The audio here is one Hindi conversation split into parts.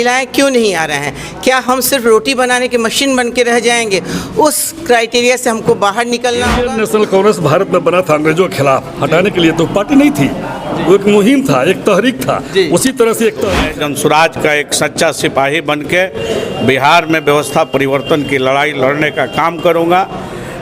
महिलाएं क्यों नहीं आ रहे हैं? क्या हम सिर्फ रोटी बनाने की मशीन बन के रह जाएंगे? उस क्राइटेरिया से हमको बाहर निकलना होगा। इंडियन नेशनल कांग्रेस भारत में बना था अंग्रेजों के खिलाफ, हटाने के लिए तो पार्टी नहीं थी, वो एक मुहिम था, एक तहरीक था। उसी तरह से एक जनसुराज का एक सच्चा सिपाही बन के बिहार में व्यवस्था परिवर्तन की लड़ाई लड़ने का काम करूंगा।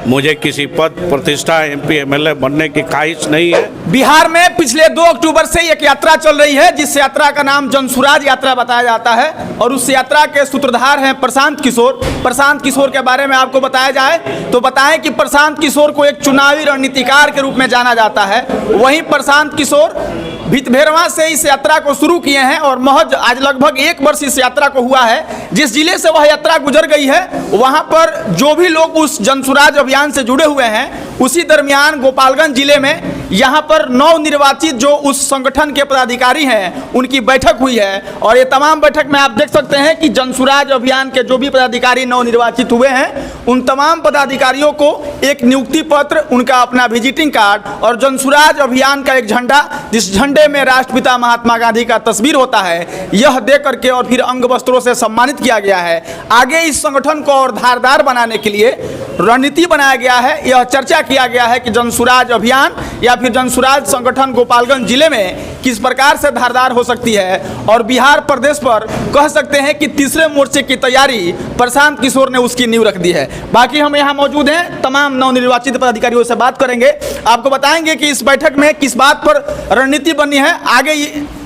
मुझे किसी पद प्रतिष्ठा MP MLA बनने की ख्वाहिश नहीं है। बिहार में पिछले 2 अक्टूबर से एक यात्रा चल रही है, जिस यात्रा का नाम जनसुराज यात्रा बताया जाता है, और उस यात्रा के सूत्रधार हैं प्रशांत किशोर। प्रशांत किशोर के बारे में आपको बताया जाए तो बताएं कि प्रशांत किशोर को एक चुनावी रणनीतिकार के रूप में जाना जाता है। वहीं प्रशांत किशोर भितभेरवा से इस यात्रा को शुरू किए हैं और महज आज लगभग 1 वर्ष इस यात्रा को हुआ है। जिस जिले से वह यात्रा गुजर गई है, वहां पर जो भी लोग उस जनसुराज अभियान से जुड़े हुए हैं, उसी दरमियान गोपालगंज जिले में यहाँ पर नवनिर्वाचित जो उस संगठन के पदाधिकारी हैं, उनकी बैठक हुई है। और ये तमाम बैठक में आप देख सकते हैं कि जनसुराज अभियान के जो भी पदाधिकारी नवनिर्वाचित हुए हैं, उन तमाम पदाधिकारियों को एक नियुक्ति पत्र, उनका अपना विजिटिंग कार्ड और जनसुराज अभियान का एक झंडा, जिस झंडे में राष्ट्रपिता महात्मा गांधी का तस्वीर होता है, यह दे करके और फिर अंग वस्त्रों से सम्मानित किया गया है। आगे इस संगठन को और धारदार बनाने के लिए रणनीति बनाया गया है। यह चर्चा किया गया है कि जनसुराज अभियान या फिर जनसुराज संगठन गोपालगंज जिले में किस प्रकार से धारदार हो सकती है, और बिहार प्रदेश पर कह सकते हैं कि तीसरे मोर्चे की तैयारी प्रशांत किशोर ने उसकी नींव रख दी है। बाकी हम यहाँ मौजूद हैं, तमाम नवनिर्वाचित पदाधिकारियों से बात करेंगे, आपको बताएंगे कि इस बैठक में किस बात पर रणनीति बनी है, आगे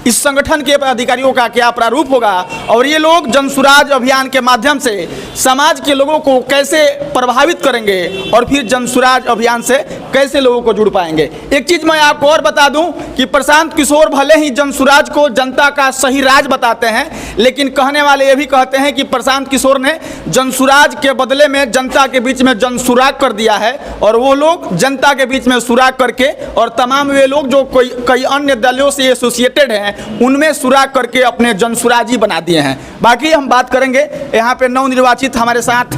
इस संगठन के पदाधिकारियों का क्या प्रारूप होगा, और ये लोग जनसुराज अभियान के माध्यम से समाज के लोगों को कैसे प्रभावित करेंगे और फिर जनसुराज अभियान से कैसे लोगों को जुड़ पाएंगे। एक चीज मैं आपको और बता दूं कि प्रशांत किशोर भले ही जनसुराज को जनता का सही राज बताते हैं, लेकिन कहने वाले ये भी कहते हैं कि प्रशांत किशोर ने जनसुराज के बदले में जनता के बीच में जनसुराग कर दिया है, और वो लोग जनता के बीच में सुराग करके, और तमाम वे लोग जो कई अन्य दलों से एसोसिएटेड हैं, उनमें सुराग करके अपने जनसुराजी बना दिए हैं। बाकी हम बात करेंगे, यहाँ पे नवनिर्वाचित हमारे साथ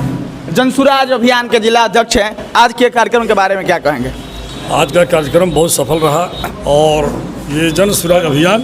जनसुराज अभियान के जिला अध्यक्ष हैं। आज के कार्यक्रम के बारे में क्या कहेंगे? आज का कार्यक्रम बहुत सफल रहा, और ये जनसुराज अभियान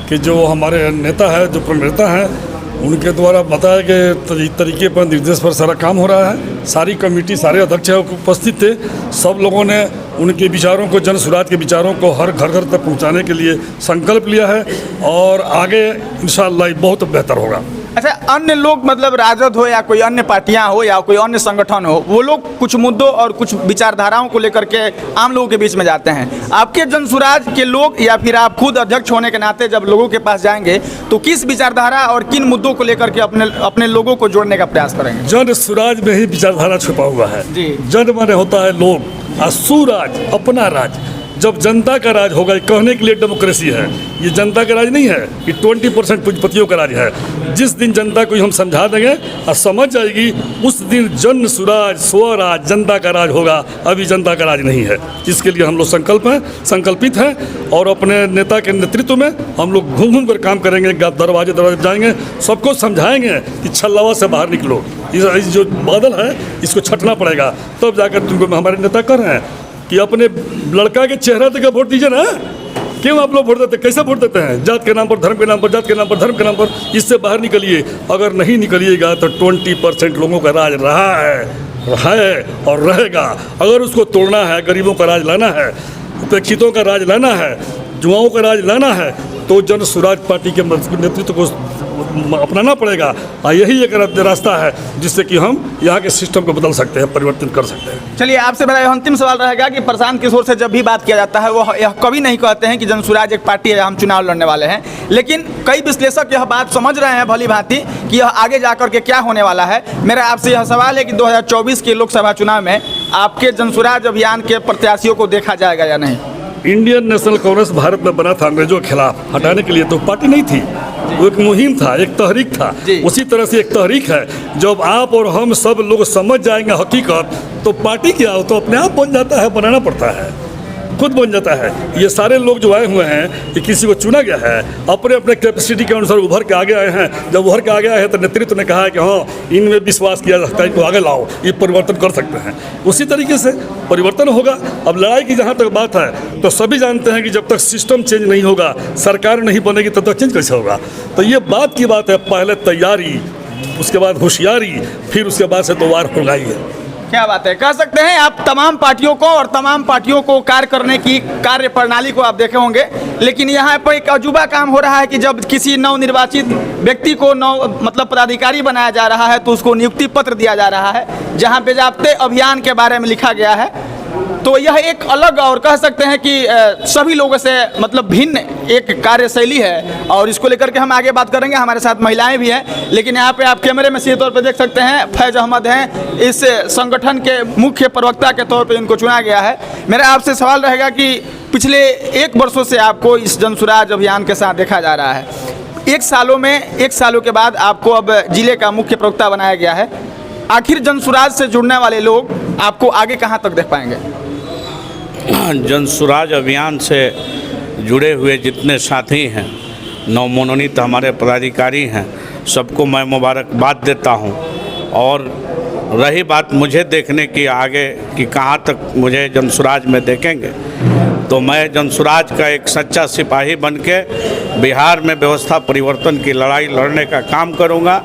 के जो हमारे नेता है, जो प्रणेता हैं, उनके द्वारा बताया गए तरीके पर, निर्देश पर सारा काम हो रहा है। सारी कमेटी, सारे अध्यक्ष उपस्थित थे। सब लोगों ने उनके विचारों को, जनसुराज के विचारों को हर घर घर तक पहुंचाने के लिए संकल्प लिया है, और आगे इंशाअल्लाह बहुत बेहतर होगा। अच्छा, अन्य लोग मतलब राजद हो या कोई अन्य पार्टियां हो या कोई अन्य संगठन हो, वो लोग कुछ मुद्दों और कुछ विचारधाराओं को लेकर के आम लोगों के बीच में जाते हैं। आपके जनसुराज के लोग या फिर आप खुद अध्यक्ष होने के नाते जब लोगों के पास जाएंगे, तो किस विचारधारा और किन मुद्दों को लेकर के अपने लोगों को जोड़ने का प्रयास करेंगे? जनसुराज में ही विचारधारा छुपा हुआ है। जन माने होता है लोग, और सुराज अपना राज। जब जनता का राज होगा, कहने के लिए डेमोक्रेसी है, ये जनता का राज नहीं है, ये 20% पूंजीपतियों का राज है। जिस दिन जनता को हम समझा देंगे और समझ जाएगी, उस दिन जन सुराज, स्वराज, जनता का राज होगा। अभी जनता का राज नहीं है। इसके लिए हम लोग संकल्पित हैं, और अपने नेता के नेतृत्व में हम लोग घूम घूम कर काम करेंगे, दरवाजे जाएंगे, सबको समझाएंगे कि छल्लावा से बाहर निकलो, इस जो बादल है इसको छटना पड़ेगा, तब जाकर तुमको हमारे नेता कर रहे हैं कि अपने लड़का के चेहरा तक वोट दीजिए ना। क्यों आप लोग वोट देते, कैसे वोट देते हैं? जात के नाम पर, धर्म के नाम पर, जात के नाम पर, धर्म के नाम पर। इससे बाहर निकलिए। अगर नहीं निकलिएगा तो 20% लोगों का राज रहा है और रहेगा। अगर उसको तोड़ना है, गरीबों का राज लाना है, उपेक्षितों का राज लाना है, जुआओं का राज लाना है, तो जनसुराज पार्टी के नेतृत्व को अपनाना पड़ेगा। और यही एक रास्ता है जिससे कि हम यहाँ के सिस्टम को बदल सकते हैं, परिवर्तन कर सकते हैं। चलिए, आपसे मेरा अंतिम सवाल रहेगा कि प्रशांत किशोर से जब भी बात किया जाता है, वो यह कभी नहीं कहते हैं कि जनसुराज एक पार्टी है, हम चुनाव लड़ने वाले हैं। लेकिन कई विश्लेषक यह बात समझ रहे हैं भली भांति कि यह आगे जाकर के क्या होने वाला है। मेरा आपसे यह सवाल है कि 2024 के लोकसभा चुनाव में आपके जनसुराज अभियान के प्रत्याशियों को देखा जाएगा या नहीं? इंडियन नेशनल कांग्रेस भारत में बना था अंग्रेजों के खिलाफ, हटाने के लिए तो पार्टी नहीं थी, वो एक मुहिम था, एक तहरीक था। उसी तरह से एक तहरीक है। जब आप और हम सब लोग समझ जाएंगे हकीकत, तो पार्टी क्या हो तो अपने आप बन जाता है, बनाना पड़ता है। खुद बन जाता है। ये सारे लोग जो आए हुए हैं, ये किसी को चुना गया है, अपने अपने कैपेसिटी के अनुसार उभर के आगे आए हैं। जब उभर के आगे आए हैं तो नेतृत्व ने कहा है कि हाँ, इनमें विश्वास किया जा सकता है, इनको आगे लाओ, ये परिवर्तन कर सकते हैं। उसी तरीके से परिवर्तन होगा। अब लड़ाई की जहाँ तक बात है, तो सभी जानते हैं कि जब तक सिस्टम चेंज नहीं होगा, सरकार नहीं बनेगी, तब तक चेंज कैसे होगा। तो ये बात की बात है, पहले तैयारी, उसके बाद होशियारी, फिर उसके बाद से तो वार होगा ही है। क्या बात है, कह सकते हैं आप तमाम पार्टियों को और तमाम पार्टियों को कार्य करने की कार्य प्रणाली को आप देखे होंगे, लेकिन यहाँ पर एक अजूबा काम हो रहा है कि जब किसी नवनिर्वाचित व्यक्ति को मतलब पदाधिकारी बनाया जा रहा है, तो उसको नियुक्ति पत्र दिया जा रहा है, जहाँ बेजाब्ते अभियान के बारे में लिखा गया है। तो यह एक अलग और कह सकते हैं कि सभी लोगों से मतलब भिन्न एक कार्यशैली है, और इसको लेकर के हम आगे बात करेंगे। हमारे साथ महिलाएं भी हैं, लेकिन यहाँ पे आप कैमरे में सीधे तौर पे देख सकते हैं फैज अहमद हैं, इस संगठन के मुख्य प्रवक्ता के तौर पे इनको चुना गया है। मेरा आपसे सवाल रहेगा कि पिछले 1 वर्षों से आपको इस जनसुराज अभियान के साथ देखा जा रहा है, 1 सालों के बाद आपको अब जिले का मुख्य प्रवक्ता बनाया गया है। आखिर जनसुराज से जुड़ने वाले लोग आपको आगे कहाँ तक देख पाएंगे? जनसुराज अभियान से जुड़े हुए जितने साथी हैं, नवमनोनीत हमारे पदाधिकारी हैं, सबको मैं मुबारकबाद देता हूं। और रही बात मुझे देखने की आगे कि कहां तक मुझे जनसुराज में देखेंगे, तो मैं जनसुराज का एक सच्चा सिपाही बनके बिहार में व्यवस्था परिवर्तन की लड़ाई लड़ने का काम करूंगा।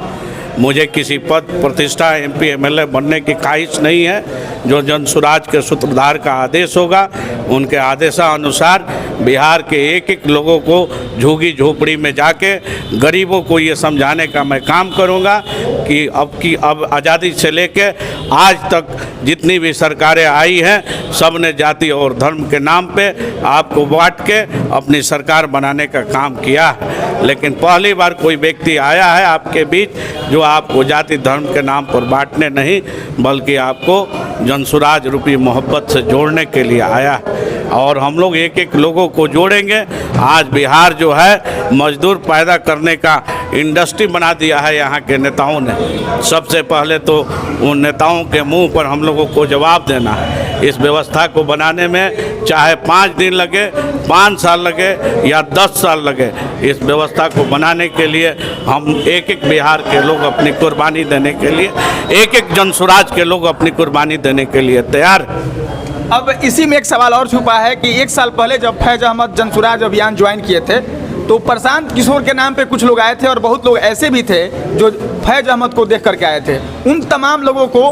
मुझे किसी पद प्रतिष्ठा MP MLA बनने की ख्वाहिश नहीं है। जो जनसुराज के सूत्रधार का आदेश होगा, उनके आदेशानुसार बिहार के एक लोगों को झुग्गी झोपड़ी में जाके गरीबों को ये समझाने का मैं काम करूंगा कि अब आज़ादी से लेके आज तक जितनी भी सरकारें आई हैं, सब ने जाति और धर्म के नाम पे आपको बांट के अपनी सरकार बनाने का काम किया है। लेकिन पहली बार कोई व्यक्ति आया है आपके बीच जो आपको जाति धर्म के नाम पर बांटने नहीं, बल्कि आपको जनसुराज रूपी मोहब्बत से जोड़ने के लिए आया है। और हम लोग एक लोगों को जोड़ेंगे। आज बिहार जो है मजदूर पैदा करने का इंडस्ट्री बना दिया है यहाँ के नेताओं ने। सबसे पहले तो उन नेताओं के मुंह पर हम लोगों को जवाब देना है। इस व्यवस्था को बनाने में चाहे 5 दिन लगे, 5 साल लगे या 10 साल लगे, इस व्यवस्था को बनाने के लिए हम एक बिहार के लोग अपनी कुर्बानी देने के लिए, एक जनसुराज के लोग अपनी कुर्बानी देने के लिए तैयार हैं। अब इसी में एक सवाल और छुपा है कि 1 साल पहले जब फैज अहमद जनसुराज अभियान ज्वाइन किए थे, तो प्रशांत किशोर के नाम पे कुछ लोग आए थे और बहुत लोग ऐसे भी थे जो फैज अहमद को देख करके आए थे। उन तमाम लोगों को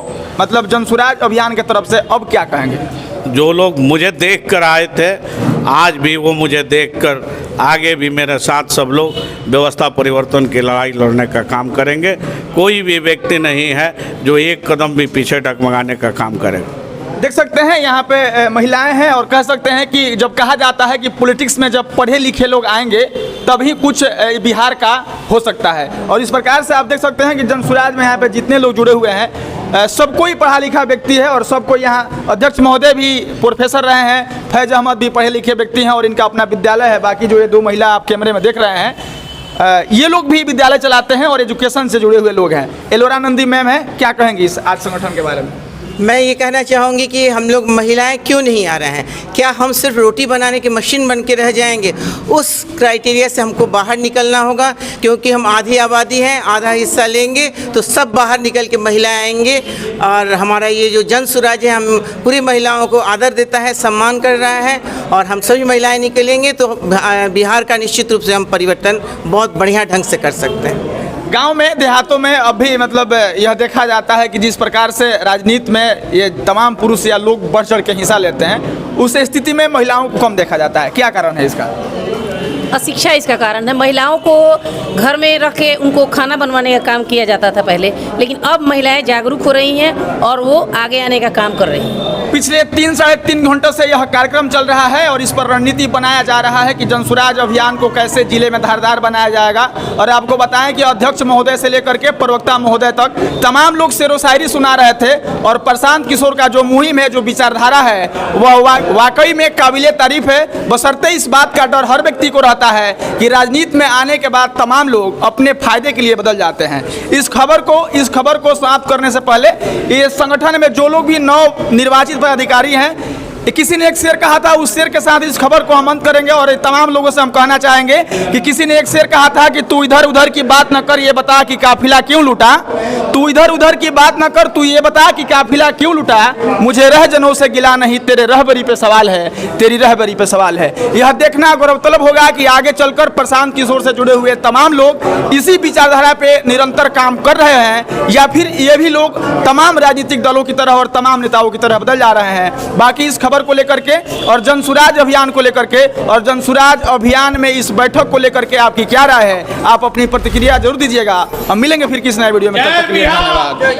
मतलब जनसुराज अभियान की तरफ से अब क्या कहेंगे? जो लोग मुझे देख कर आए थे, आज भी वो मुझे देखकर आगे भी मेरे साथ सब लोग व्यवस्था परिवर्तन की लड़ाई लड़ने का काम करेंगे। कोई भी व्यक्ति नहीं है जो एक कदम भी पीछे डगमगाने का काम करेगा। देख सकते हैं यहाँ पे महिलाएं हैं, और कह सकते हैं कि जब कहा जाता है कि पॉलिटिक्स में जब पढ़े लिखे लोग आएंगे तभी कुछ बिहार का हो सकता है, और इस प्रकार से आप देख सकते हैं कि जनसुराज में यहाँ पे जितने लोग जुड़े हुए हैं सबको ही पढ़ा लिखा व्यक्ति है, और सबको यहाँ अध्यक्ष महोदय भी प्रोफेसर रहे हैं, फैज अहमद भी पढ़े लिखे व्यक्ति हैं और इनका अपना विद्यालय है। बाकी जो ये 2 महिला आप कैमरे में देख रहे हैं, ये लोग भी विद्यालय चलाते हैं और एजुकेशन से जुड़े हुए लोग हैं। एलोरा नंदी मैम है, क्या कहेंगी इस आज संगठन के बारे में? मैं ये कहना चाहूँगी कि हम लोग महिलाएं क्यों नहीं आ रहे हैं? क्या हम सिर्फ रोटी बनाने की मशीन बन के रह जाएंगे? उस क्राइटेरिया से हमको बाहर निकलना होगा, क्योंकि हम आधी आबादी हैं, आधा हिस्सा लेंगे तो सब बाहर निकल के महिलाएं आएंगे। और हमारा ये जो जनसुराज है, हम पूरी महिलाओं को आदर देता है, सम्मान कर रहा है, और हम सभी महिलाएँ निकलेंगे तो बिहार का निश्चित रूप से हम परिवर्तन बहुत बढ़िया ढंग से कर सकते हैं। गांव में देहातों में अब भी मतलब यह देखा जाता है कि जिस प्रकार से राजनीति में ये तमाम पुरुष या लोग बढ़ चढ़ के हिस्सा लेते हैं, उस स्थिति में महिलाओं को कम देखा जाता है। क्या कारण है इसका? अशिक्षा इसका कारण है। महिलाओं को घर में रख के उनको खाना बनवाने का काम किया जाता था पहले, लेकिन अब महिलाएं जागरूक हो रही हैं और वो आगे आने का काम कर रही हैं। पिछले 3-3.5 घंटों से यह कार्यक्रम चल रहा है और इस पर रणनीति बनाया जा रहा है कि जनसुराज अभियान को कैसे जिले में धारदार बनाया जाएगा। और आपको बताएं कि अध्यक्ष महोदय से लेकर के प्रवक्ता महोदय तक तमाम लोग शेरो शायरी सुना रहे थे, और प्रशांत किशोर का जो मुहिम है, जो विचारधारा है, वह वाकई में काबिले तारीफ है। बशर्ते इस बात का डर हर व्यक्ति को रहता है कि राजनीति में आने के बाद तमाम लोग अपने फायदे के लिए बदल जाते हैं। इस खबर को समाप्त करने से पहले ये संगठन में जो लोग भी नव निर्वाचित पदाधिकारी हैं, किसी ने एक शेर कहा था, उस शेर के साथ इस खबर को हम अंत करेंगे और तमाम लोगों से हम कहना चाहेंगे कि किसी ने एक शेर कहा था कि तू इधर उधर की बात न कर, ये बता कि काफिला क्यों लूटा। तू इधर उधर की बात न कर, तू ये बता कि काफिला क्यों लूटा। मुझे रहजनों से गिला नहीं, तेरे रहबरी पे सवाल है, तेरी रहबरी पे सवाल है। यह देखना गौरवतलब होगा कि आगे चलकर प्रशांत किशोर से जुड़े हुए तमाम लोग इसी विचारधारा पे निरंतर काम कर रहे हैं, या फिर ये भी लोग तमाम राजनीतिक दलों की तरह और तमाम नेताओं की तरह बदल जा रहे हैं। बाकी इस खबर को लेकर के और जनसुराज अभियान को लेकर के और जनसुराज अभियान में इस बैठक को लेकर के आपकी क्या राय है, आप अपनी प्रतिक्रिया जरूर दीजिएगा। हम मिलेंगे फिर किसी नए वीडियो में, तब तक के लिए धन्यवाद।